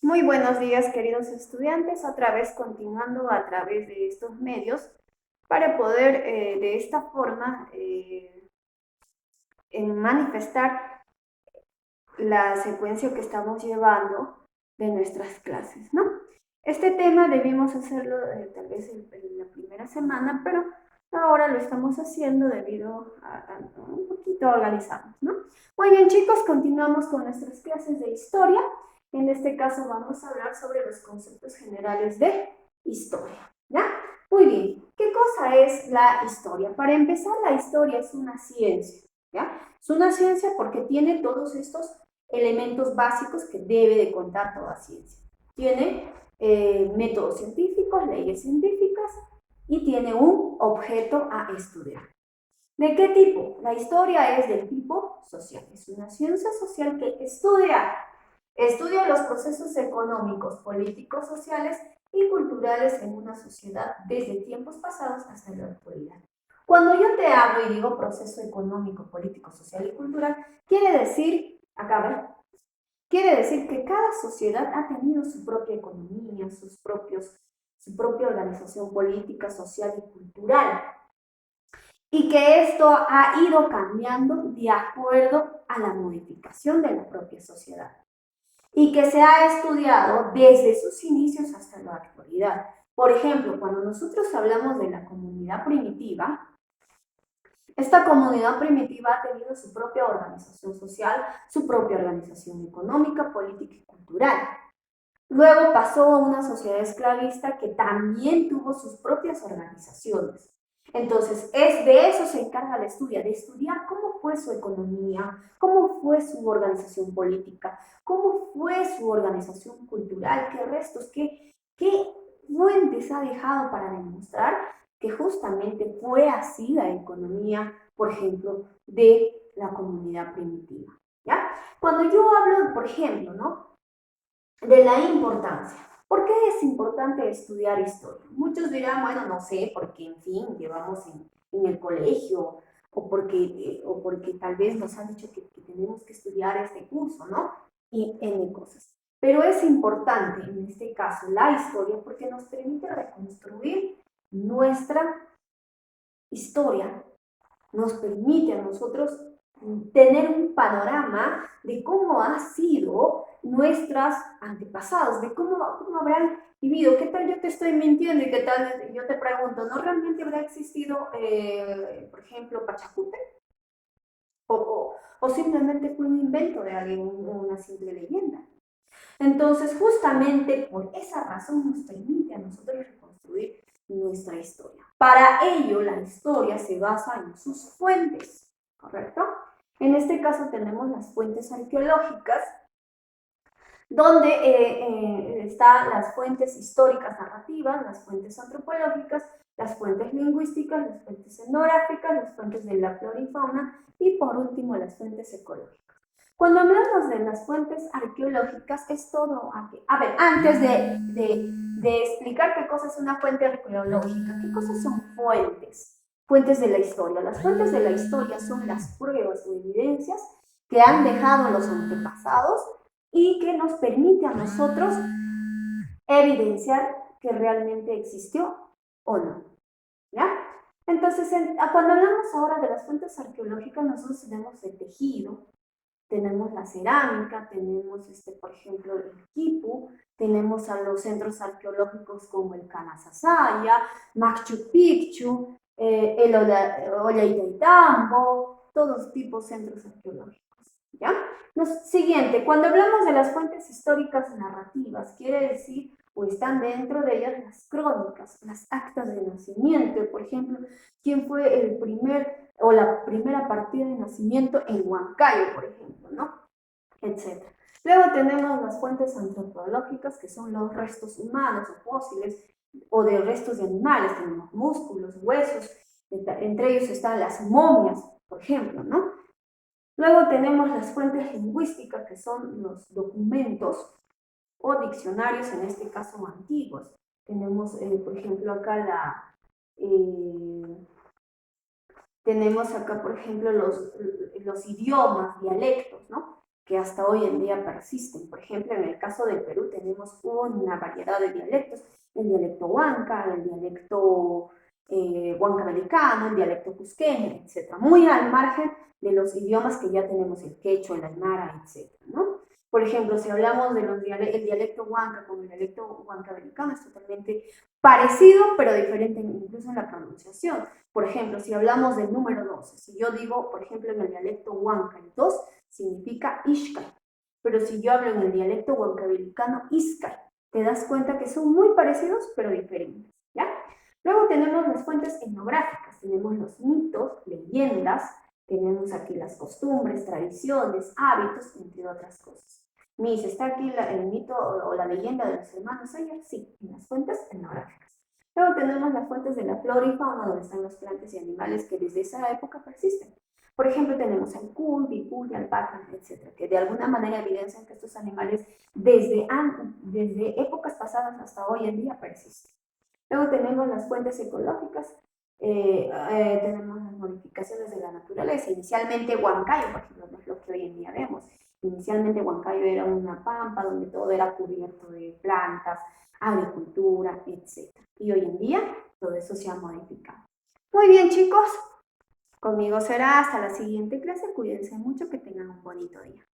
Muy buenos días, queridos estudiantes, otra vez continuando a través de estos medios para poder de esta forma manifestar la secuencia que estamos llevando de nuestras clases, ¿no? Este tema debimos hacerlo tal vez en la primera semana, pero ahora lo estamos haciendo debido a un poquito organizarnos, ¿no? Muy bien, chicos, continuamos con nuestras clases de historia. En este caso vamos a hablar sobre los conceptos generales de historia, ¿ya? Muy bien, ¿qué cosa es la historia? Para empezar, la historia es una ciencia, ¿ya? Es una ciencia porque tiene todos estos elementos básicos que debe de contar toda ciencia. Tiene métodos científicos, leyes científicas y tiene un objeto a estudiar. ¿De qué tipo? La historia es del tipo social. Es una ciencia social que estudia los procesos económicos, políticos, sociales y culturales en una sociedad desde tiempos pasados hasta la actualidad. Cuando yo te hablo y digo proceso económico, político, social y cultural, quiere decir, acá ver, quiere decir que cada sociedad ha tenido su propia economía, su propia organización política, social y cultural, y que esto ha ido cambiando de acuerdo a la modificación de la propia sociedad y que se ha estudiado desde sus inicios hasta la actualidad. Por ejemplo, cuando nosotros hablamos de la comunidad primitiva, esta comunidad primitiva ha tenido su propia organización social, su propia organización económica, política y cultural. Luego pasó a una sociedad esclavista que también tuvo sus propias organizaciones. Entonces, de eso se encarga la estudia, de estudiar cómo fue su economía, cómo fue su organización política, cómo fue su organización cultural, qué restos, qué fuentes ha dejado para demostrar que justamente fue así la economía, por ejemplo, de la comunidad primitiva. ¿Ya? Cuando yo hablo, por ejemplo, ¿no? De la importancia. ¿Por qué es importante estudiar historia? Muchos dirán, bueno, no sé, porque en fin, llevamos en el colegio o porque tal vez nos han dicho que tenemos que estudiar este curso, ¿no? Y N cosas. Pero es importante, en este caso, la historia porque nos permite reconstruir nuestra historia, nos permite a nosotros tener un panorama de cómo ha sido nuestros antepasados, de cómo habrán vivido. ¿Qué tal yo te estoy mintiendo y qué tal yo te pregunto, ¿no realmente habrá existido, por ejemplo, Pachacute? O simplemente fue un invento de alguien, una simple leyenda. Entonces, justamente por esa razón nos permite a nosotros reconstruir nuestra historia. Para ello, la historia se basa en sus fuentes, ¿correcto? En este caso tenemos las fuentes arqueológicas, donde están las fuentes históricas narrativas, las fuentes antropológicas, las fuentes lingüísticas, las fuentes etnográficas, las fuentes de la flora y fauna y por último las fuentes ecológicas. Cuando hablamos de las fuentes arqueológicas es todo aquí. A ver, antes de explicar qué cosa es una fuente arqueológica, ¿qué cosas son fuentes? Fuentes de la historia. Las fuentes de la historia son las pruebas o evidencias que han dejado los antepasados y que nos permite a nosotros evidenciar que realmente existió o no. ¿Ya? Entonces, cuando hablamos ahora de las fuentes arqueológicas, nosotros tenemos el tejido, tenemos la cerámica, tenemos, por ejemplo, el quipu, tenemos a los centros arqueológicos como el Canasasaya, Machu Picchu, el Ollantaytambo, todos tipos de centros arqueológicos. ¿Ya? Siguiente, cuando hablamos de las fuentes históricas narrativas, quiere decir, o están dentro de ellas las crónicas, las actas de nacimiento, por ejemplo, quién fue el primer o la primera partida de nacimiento en Huancayo, por ejemplo, ¿no? Etcétera. Luego tenemos las fuentes antropológicas, que son los restos humanos o fósiles, o de restos de animales, tenemos músculos, huesos, entre ellos están las momias, por ejemplo, ¿no? Luego tenemos las fuentes lingüísticas, que son los documentos o diccionarios, en este caso antiguos. Tenemos, por ejemplo, acá tenemos acá, por ejemplo, los idiomas, dialectos, ¿no? que hasta hoy en día persisten. Por ejemplo, en el caso del Perú tenemos una variedad de dialectos, el dialecto huanca, el dialecto huancabelicano, el dialecto cusqueño, etc. Muy al margen de los idiomas que ya tenemos, el quechua, el aymara, etc., ¿no? Por ejemplo, si hablamos de el dialecto huanca con el dialecto huancabelicano, es totalmente parecido, pero diferente incluso en la pronunciación. Por ejemplo, si hablamos del número 12, si yo digo, por ejemplo, en el dialecto huanca, el 2 significa Ishkay, pero si yo hablo en el dialecto huancabelicano, Iskay, te das cuenta que son muy parecidos, pero diferentes, ¿ya? Luego tenemos las fuentes etnográficas, tenemos los mitos, leyendas, tenemos aquí las costumbres, tradiciones, hábitos, entre otras cosas. Miss, ¿está aquí el mito o la leyenda de los hermanos Ayer? Sí, en las fuentes etnográficas. Luego tenemos las fuentes de la flora y fauna, donde están las plantas y animales que desde esa época persisten. Por ejemplo, tenemos al cuy, vicuña, alpaca, etc., que de alguna manera evidencian que estos animales desde épocas pasadas hasta hoy en día persisten. Luego tenemos las fuentes ecológicas, tenemos las modificaciones de la naturaleza. Inicialmente Huancayo, por ejemplo, no es lo que hoy en día vemos. Inicialmente Huancayo era una pampa donde todo era cubierto de plantas, agricultura, etc. Y hoy en día todo eso se ha modificado. Muy bien, chicos. Conmigo será hasta la siguiente clase. Cuídense mucho, que tengan un bonito día.